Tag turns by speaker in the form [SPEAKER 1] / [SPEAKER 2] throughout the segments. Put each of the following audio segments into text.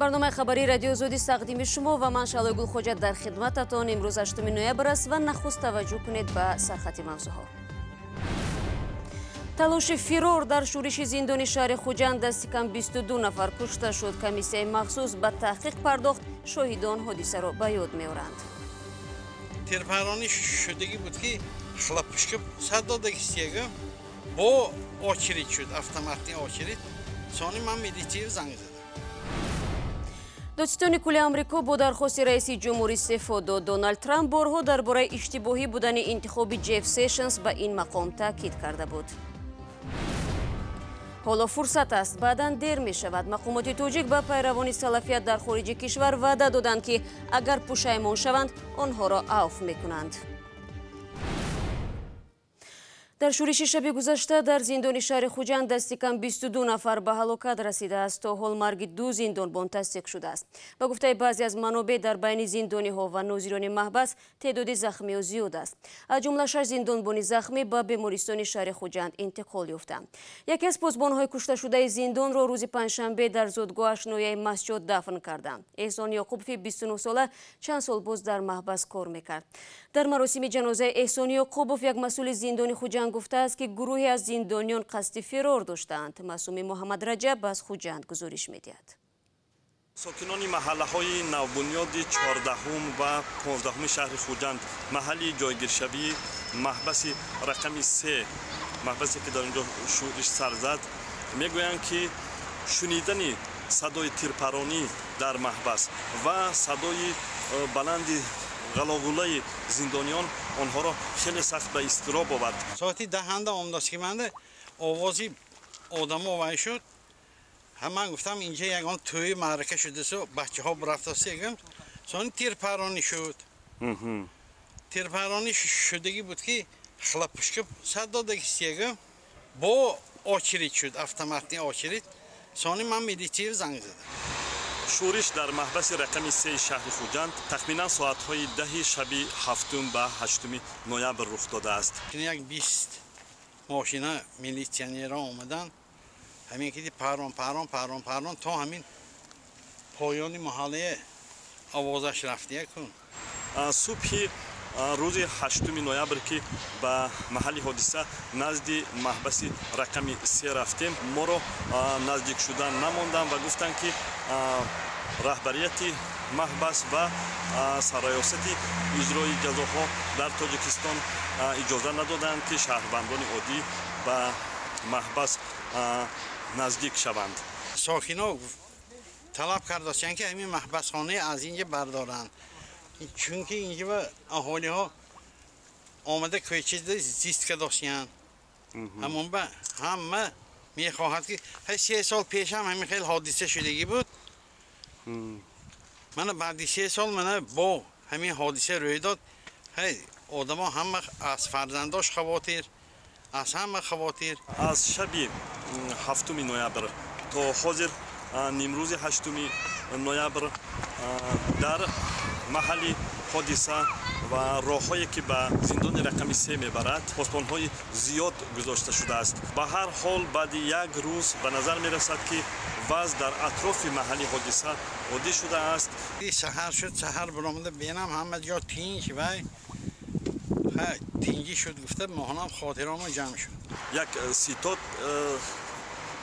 [SPEAKER 1] برنامه خبری رادیو زودی تقدیم شما و من شعله گل خوجت در خدمتتان. امروز 8 نوامبر است و نخست توجه کنید به سرخط موضوعها. تلاش فرار در شورش زندان شهر خوجند دست کم 22 نفر کشته شد. کمیسیون مخصوص به تحقیق پرداخت. شاهدان حادثه را به یاد می‌آورند.
[SPEAKER 2] تیرپرانی شدگی بود که خلاپشکب صدادگی سیگم با آچریت شد، автоматный آچریت. سانی من میلیتری زنگ زدم.
[SPEAKER 1] دادستان کل آمریکا با درخواست رئیس جمهوری استعفا داد. دونالد ترامپ بارها درباره اشتباهی بودن انتخاب جف سیشنز به این مقام تاکید کرده بود. حالا فرصت است، بعداً دیر می شود. مقامات تاجیک به پیروان سلفیت در خارج کشور وعده دادند که اگر پشیمان شوند آنها را عفو می کنند. در شورش شب گذشته در زندان شهر خوجند دست کم 22 نفر به هلاکت رسیده است. تا حال مرگ 2 زندانبان تصدیق شده است. به گفته بعضی از منابع در بین زندانی ها و ناظران محبس تعداد زخمی زیاد است. از جمله 6 زندانبان زخمی به بیمارستان شهر خوجند انتقال یافتند. یکی از پاسبان های کشته شده زندان را روز پنجشنبه در زادگاهش نویه مسجد دفن کردند. احسان یعقوبی 29 ساله چند سال باز در محبس کار میکرد. در مراسم جنازه احسان یعقوبی یک مسئول زندان خوجند گفته است که گروهی از زندانیان قصد فرار داشتند. معصوم محمد رجب از خوجند گزارش می‌دهد.
[SPEAKER 3] ساکنان محله‌های نوبنیاد 14 و 15 شهر خوجند محلی جایگیرشوی محبس رقم 3 محبسی که در اینجا شورش سر زد میگویند که شنیدن صدای تیرپرانی در محبس و صدای بلند غلاغوله زندانیان آنها را خیلی سخت به اضطراب آورد.
[SPEAKER 2] ساعتی دهنده آمداست که من آوازی آدم آوای شد. من گفتم اینجا یکان توی معرکه شده سو بچه ها برفته سیگم. سانی تیرپرانی شد. تیرپرانی شدگی بود که خلاپشکب صدادگی سیگم با آچریت شد، автоматный آچریت. سانی من میلیتری زنگ زدم.
[SPEAKER 3] شورش در محبس رقم 3 شهر خوجند تخمینا ساعت‌های 10 شب 7 و 8 نوامبر رخ داده است.
[SPEAKER 2] یک 20 ماشین میلیسیونرها آمدن. همین که پران تا همین پایان محله آوازش رفته کن.
[SPEAKER 3] صبح روز 8 نوامبر که به محل حادثه نزد محبس رقم 3 رفتیم، ما را نزدیک شدن نماندن و گفتند که رهبریت محبس و سرایاست اجرای جزاها در تاجیکستان اجازه ندادند که شهروندان عادی به محبس نزدیک شوند.
[SPEAKER 2] ساکنان طلب کردند که همین محبس خانه از اینجا بردارند، چون که اینجا اهالی ها آمده که چیز زیست که داشتن. همون به همه میخواهد که 3 سال پیش هم همین خیلی حادثه شدگی بود. من بعد 3 سال من با همین حادثه روی داد. آدم ها همه از فرزنداش خواتیر، از همه خواتیر.
[SPEAKER 3] از شب 7 نوامبر تا حاضر نیمروز 8 نوامبر در محل حادثه و راه‌هایی که به زندان رقم 3 میبرد پاسبان‌های زیاد گذاشته شده است. به هر حال بعد یک روز به نظر میرسد که وضع در اطراف محل حادثه عادی شده است.
[SPEAKER 2] سحر شد، سحر برآمده بینم همه جا تینج و تینجی شد. گفته ماهنام خاطرام جمع شد.
[SPEAKER 3] یک سیتات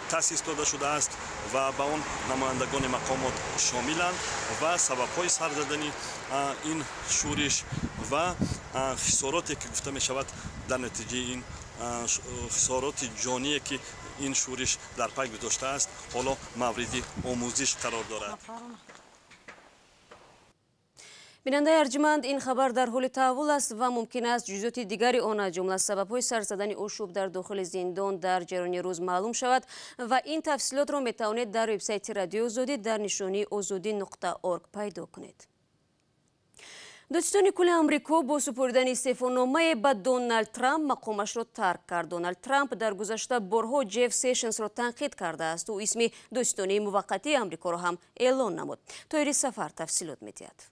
[SPEAKER 3] تأسیس داده شده است و به آن نمایندگان مقامات شاملند و سبب‌های سر زدن این شورش و خساراتی که گفته می شود در نتیجه این خسارات جانی که این شورش در پی گذاشته است حالا مورد آموزش قرار دارد.
[SPEAKER 1] بیننده ارجمند، این خبر در حال تحول است و ممکن است جزئیات دیگری آن از جمله سبب‌های سر زدن آشوب در داخل زندان در جریان روز معلوم شود و این تفصیلات را میتوانید در وبسایت رادیو زودی در نشانی azodi.org پیدا کنید. دادستان کل آمریکا با سپردن استعفانامه به دونالد ترامپ مقامش را ترک کرد. دونالد ترامپ در گذشته بارها جف سیشنز را تنقید کرده است و اسم دادستانی موقتی آمریکا را هم اعلان نمود. طاهر سفر تفصیلات می‌دهد.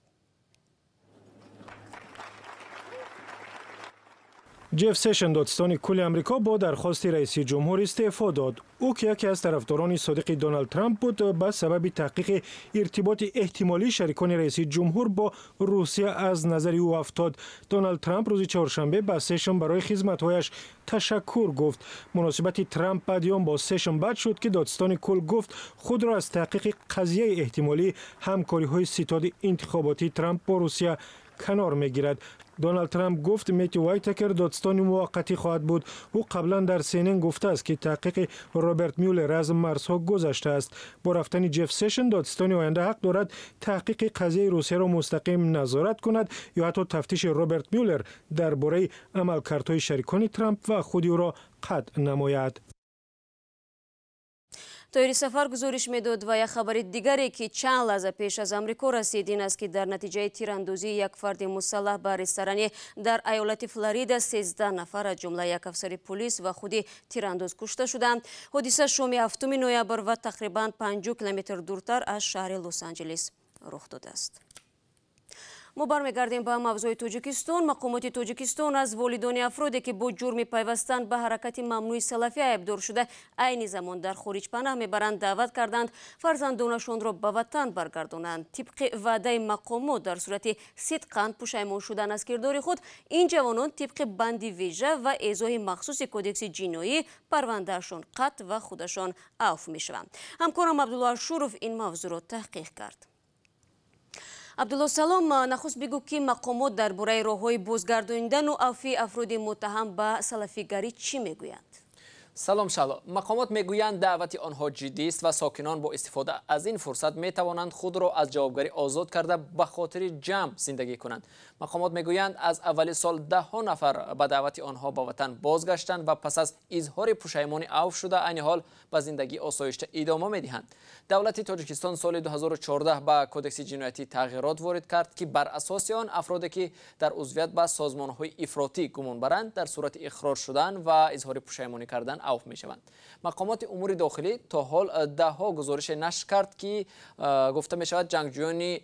[SPEAKER 4] جف سشن دادستان کل آمریکا با درخواست رئیس جمهور استعفا داد. او که یکی از طرفداران صادق دونالد ترامپ بود، به سبب تحقیق ارتباط احتمالی شریکان رئیس جمهور با روسیه از نظر او افتاد. دونالد ترامپ روز چهارشنبه به سشن برای خدمت‌هایش تشکر گفت. مناسبت ترامپ بعدیان با سشن بد شد که دادستان کل گفت خود را از تحقیق قضیه احتمالی همکاری‌های ستاد انتخاباتی ترامپ با روسیه کنار می‌گیرد. دونالد ترامپ گفت میتی وایتکر دادستانی موقتی خواهد بود. او قبلا در CNN گفته است که تحقیق رابرت میولر از مرزها گذشته است. با رفتن جف سشن دادستانی آینده حق دارد تحقیق قضیه روسیه را مستقیم نظارت کند یا حتی تفتیش رابرت میولر درباره عملکردهای شریکان ترامپ و خود او را قطع نماید.
[SPEAKER 1] طایر سفر گزارش میداد و یک خبر دیگری که چند لحظه پیش از آمریکا رسید این است که در نتیجه تیراندازی یک فرد مسلح به رستورانی در ایالت فلوریدا 13 نفر از جمله یک افسر پلیس و خود تیرانداز کشته شدند. حادثه شام 7 نوامبر و تقریبا 50 کیلومتر دورتر از شهر لس آنجلس رخ داده است. ما برمیگردیم به موضوع تاجیکستان. مقامات تاجیکستان از والدان افرادی که با جرم پیوستن به حرکت ممنوع سلفی ایبدار شده عین زمان در خارج پناه میبرند دعوت کردند فرزندانشان را به وطن برگردانند. طبق وعده مقامات در صورت صدقاً پشیمان شدن از کردار خود این جوانان طبق بند ویژه و اعضای مخصوص کودکس جنایی پروندهشان قطع و خودشان عفو میشوند. همکارم عبدالله شوروف این موضوع را تحقیق کرد. عبدالله سلام، نخست بگو که مقامات درباره راه‌های بازگرداندن و عفو افراد متهم به سلفیگری چی میگویند؟
[SPEAKER 5] سلام شالا. مقامات میگویند دعوت آنها جدی است و ساکنان با استفاده از این فرصت میتوانند خود را از جوابگری آزاد کرده به خاطر جمع زندگی کنند. مقامات میگویند از اول سال 10 نفر به دعوت آنها به وطن بازگشتند و پس از اظهار پشیمانی عفو شده عین حال به زندگی آسایشته ادامه میدهند. دولت تاجیکستان سال 2014 به کودکس جنایتی تغییرات وارد کرد که بر اساس آن افرادی که در عضویت به سازمان‌های افراطی گمان برند در صورت اقرار شدن و اظهار پشیمانی کردن عفو میشوند. مقامات امور داخلی تا حال 10 گزارش نشر کرد که گفته می شود جنگجویان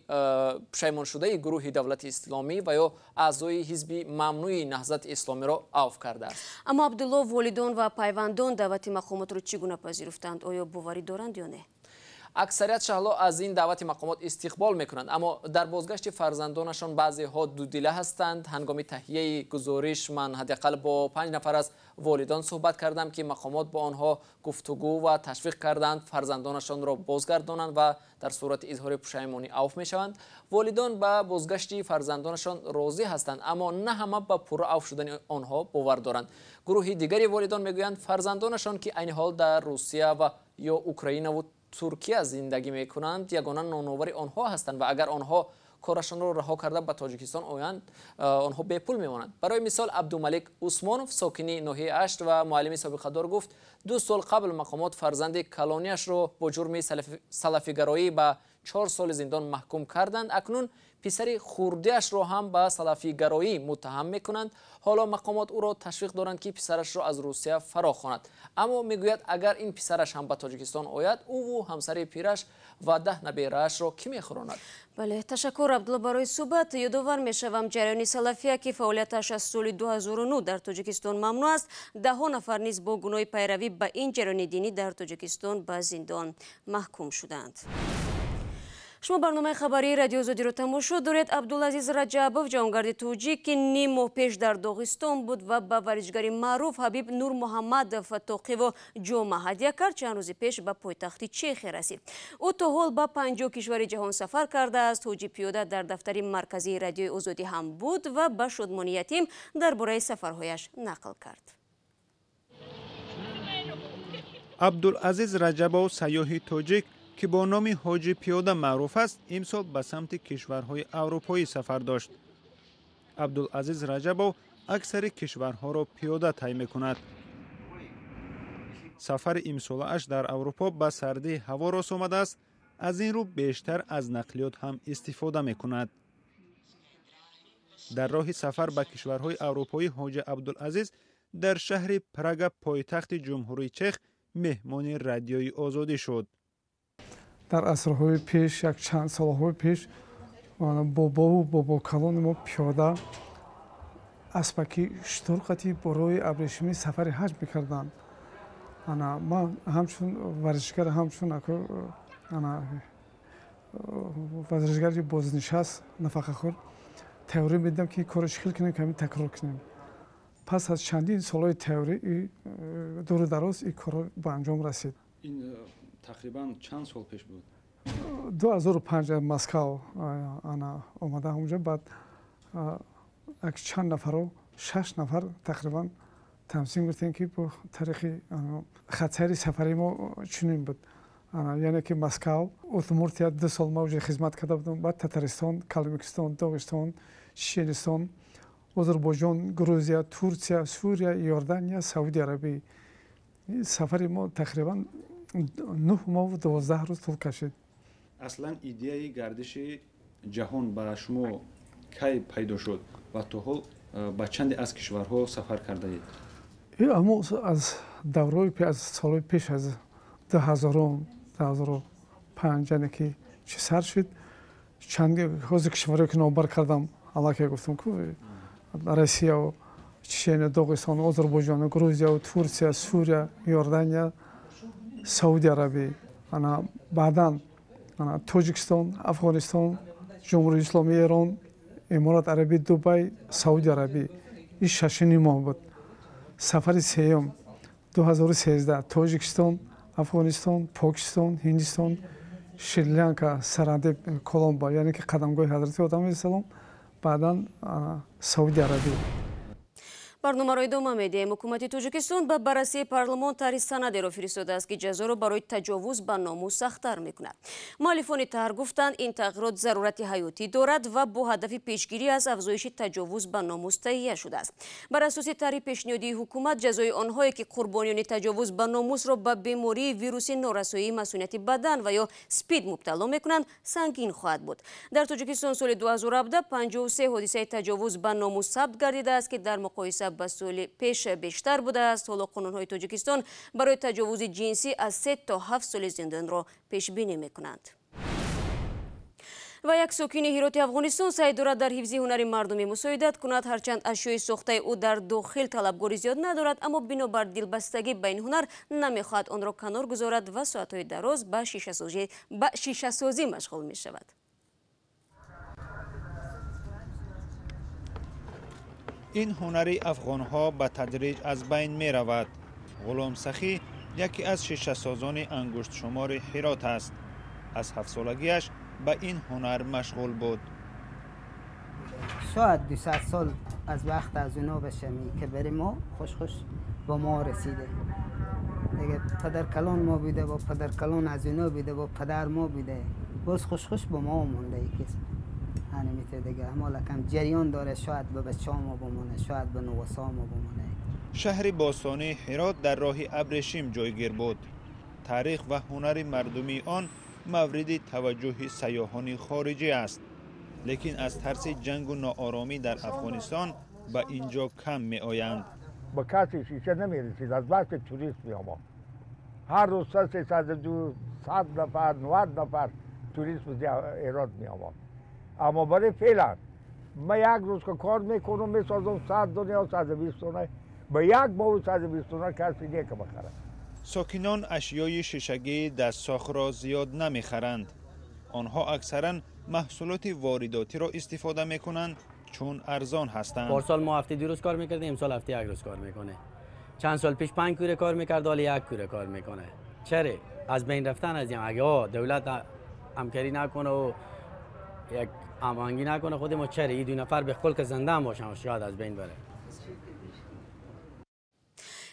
[SPEAKER 5] پشیمان شده گروه دولت اسلامی و یا اعضای حزب ممنوع نهضت اسلامی را عفو کرده است.
[SPEAKER 1] اما عبدالله، والدان و پیوندان دعوت مقامات را چگونه پذیرفتند؟ آیا باوری دارند یا نه؟
[SPEAKER 5] اکثریت شهلا از این دعوت مقامات استقبال میکنند، اما در بازگشت فرزندانشان بعضی ها دودیله هستند. هنگام تهیه گزارش من حداقل با 5 نفر از والدان صحبت کردم که مقامات با آنها گفتگو و تشویق کردند فرزندانشان را بازگردانند و در صورت اظهار پشیمانی عفو میشوند. والدان به بازگشت فرزندانشان راضی هستند، اما نه همه به پورا عفو شدن آنها باور دارند. گروه دیگری والدان میگویند فرزندانشان که عین حال در روسیه و یا اوکراین و ترکیه زندگی میکنند یگانه نانآور آنها هستند و اگر آنها کارشان را رها کرده به تاجیکستان آیند آنها بے پول میمانند. برای مثال عبدالملک عثمانوف ساکنی ناحیه اشت و معلم سابقه دار گفت 2 سال قبل مقامات فرزند کلانیش را با جرم سلفیگرایی به 4 سال زندان محکوم کردند. اکنون پسر خورده‌اش را هم به سلفیگرایی متهم میکنند. حالا مقامات او را تشویق دارند که پسرش را از روسیه فراخواند، اما میگوید اگر این پسرش هم به تاجیکستان آید او و همسر پیرش و 10 نبیره‌اش را کی میخوراند؟
[SPEAKER 1] بله، تشکر عبدالله برای صحبت. یادآور میشوم جریان سلفیه که فعالیتش از سال 2009 در تاجیکستان ممنوع است، 10 نفر نیز با گناه پیروی به این جریان دینی در تاجیکستان به زندان محکوم شدند. شما برنامه خبری رادیو آزادی را تماشا دارید. عبدالعزیز رجبوف جوانگرد توجیک که نیم ماه پیش در داغستان بود و به ورزشکار معروف حبیب نور محمد فتاقی و جام هدیه کرد، چند روز پیش به پایتخت چخ رسید. او تا حال به 50 کشور جهان سفر کرده است. توجی پیاده در دفتر مرکزی رادیو آزادی هم بود و به شادمانی یتیم درباره سفرهایش نقل کرد.
[SPEAKER 6] عبدالعزیز رجبوف سیاح تاجیک که با نام حاجی پیاده معروف است امسال به سمت کشورهای اروپایی سفر داشت. عبدالعزیز رجبوف اکثر کشورها را پیاده طی می‌کند. سفر امسالش در اروپا به سردی هوا راست آمده است، از این رو بیشتر از نقلیات هم استفاده می‌کند. در راه سفر به کشورهای اروپایی حاجی عبدالعزیز در شهر پراگ پایتخت جمهوری چخ مهمان رادیوی آزادی شد.
[SPEAKER 7] در عصرهای پیش یک چند سالهای پیش بابا و بابا کلان ما پیاده аспаки штурқати борои абрешимӣ сафари ҳаҷ мекарданд. Ман ҳамчун варзишгар ҳамчун варзишгари бознишаст нафақахӯр теорӣ медиҳам ки корро чӣ хел кунем ки ҳамин такрор кунем. пас аз чандин солҳои теорӣ дуру дароз ин корро ба анҷом расид.
[SPEAKER 8] ин тақрибан чанд сол пеш буд?
[SPEAKER 7] 2005 Москав омада ҳамҷо баъд чанд нафаро 6 нафар тақрибан тамсил гирифтем ки бо тариқи хатсайри сафари мо чунин буд. яъне ки Москав Удмуртия 2 сол ма уҷа хизмат карда будам, баъд Татаристон, Калмикистон, Доғистон, Чеченистон, Озарбойҷон, Грузия, Турсия, Сурия, Иордания, Саудия Арабия. сафари мо тақрибан 9 моҳ 12 рӯз тӯл кашид.
[SPEAKER 8] аслан идеяи гардиши ҷаҳон ба шумо кай пайдо шуд ва то ҳол ба чанде аз кишварҳо сафар кардаед?
[SPEAKER 7] аммо аз даврои аз солҳои пеш аз 2005 яъне ки чӣ сар шуд чанди ҳозир кишварҳое ки номбар кардам аллаке гуфтам ку Россия, Чечения, Доғистон, Озарбойҷон, Грузия, Турсия, Сурия, Иордания, Саудия Арабия, баъдан Тоҷикистон, Афғонистон, Ҷумҳурии Исломии Эрон, Эморат Арабӣ, Дубай, Саудия Арабия. ин 6 моҳ буд. сафари сеюм 2013 Тоҷикистон, Афғонистон, Покистон, Ҳиндистон, Шри-Ланка, Саранди, Коломбо, яъне ки қадамгоҳи ҳазрати Одам алайҳиссалом, баъдан Саудия Арабия.
[SPEAKER 1] барномаро идома медиҳем. ҳукумати Тоҷикистон ба баррасии парлумон тарҳи санадеро фиристодааст ки ҷазоро барои таҷовуз ба номус сахттар мекунад. муаллифони тарҳ гуфтанд ин тағйирот зарурати ҳаётӣ дорад ва бо ҳадафи пешгирӣ аз афзоиши таҷовуз ба номус таҳия шудааст. бар асоси тарҳи пешниҳодии ҳукумат ҷазои онҳое ки қурбониёни таҷовуз ба номусро ба бемории вируси норасоии масунияти бадан ва ё спид мубтало мекунанд сангин хоҳад буд. дар Тоҷикистон соли 2017 53 ҳодисаи таҷовуз ба номус сабт гардидааст ки дар муқоиса ба соли пеш бештар будааст. ҳоло қонунҳои Тоҷикистон барои таҷовузи ҷинсӣ аз 3 то 7 соли зиндонро пешбинӣ мекунанд. ва як сокини Ҳироти Афғонистон саъй дорад дар ҳифзи ҳунари мардумӣ мусоидат кунад. ҳарчанд ашёи сохтаи ӯ дар дохил талабгори зиёд надорад, аммо бинобар дилбастагӣ ба ин ҳунар намехоҳад онро канор гузорад ва соатҳои дароз ба шишасозӣ машғул мешавад.
[SPEAKER 6] ин ҳунари афғонҳо ба тадриҷ аз байн меравад. ғулом сахӣ яке аз шишасозони ангуштшумори Ҳирот аст. аз 7 солагиаш ба ин ҳунар машғул буд.
[SPEAKER 9] شاید 200 سال از وقت از اونا بشمی که برای ما خوش با ما رسیده. دیگه پدر کلان ما بوده و پدر کلان از اونا بوده و پدر ما بوده. باز خوش با ما مونده ای کس. هنمیته دیگه اما لکن جریان داره شاید به بچه ما بمونه شاید به نوسا ما بمونه.
[SPEAKER 6] شهر باستانی هرات در راه ابریشم جایگیر بود. تاریخ و هنر مردمی آن مورد توجه سیاحان خارجی است. لیکن از ترس جنگ و ناآرامی در افغانستان به اینجا کم می آیند.
[SPEAKER 10] با کسی شیشه نمی رسید از بحث توریست می آمد. هر روز 300 نفر 90 نفر توریست به هرات می آمد. اما برای فعلا من یک روز که کار میکنم میسازم 100 دنیا 120 دنیا به یک ماه 120 دنیا کسی نیه که بخره.
[SPEAKER 6] ساکنان اشیای شیشگی دستساخت را زیاد نمیخرند. آنها اکثرا محصولات وارداتی را استفاده میکنند چون ارزان هستند.
[SPEAKER 11] پارسال ما هفته 2 روز کار میکردیم، امسال هفته 1 روز کار میکنه. چند سال پیش 5 کوره کار میکرد، حالا 1 کوره کار میکنه. چرا؟ از بین رفتن از این اگه دولت همکاری نکنه و یک هماهنگی نکنه خود ما چرا این 2 نفر به خلق زنده باشن شاید از بین بره.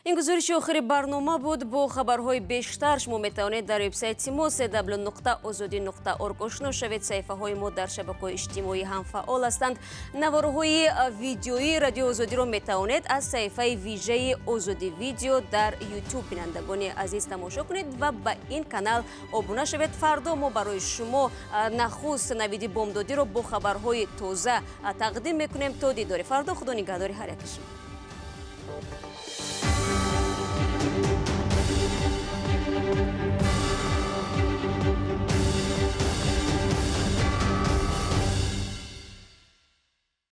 [SPEAKER 1] این گزارشی آخری برنامه بود. با خبرهای بیشتر شما میتوانید در وبسایت ما www.azadi.org آشنا شوید. صفحه های ما در شبکه‌های اجتماعی هم فعال هستند. نواره‌های ویدیویی رادیو آزادی را میتوانید از صفحه ویژه آزادی ویدیو در یوتیوب بینندگان عزیز تماشا کنید و به این کانال ابونه شوید. فردا ما برای شما نخست نوید بامدادی را با خبرهای تازه تقدیم میکنیم. تا دیدار فردا، خدا نگهدار هر یک شما.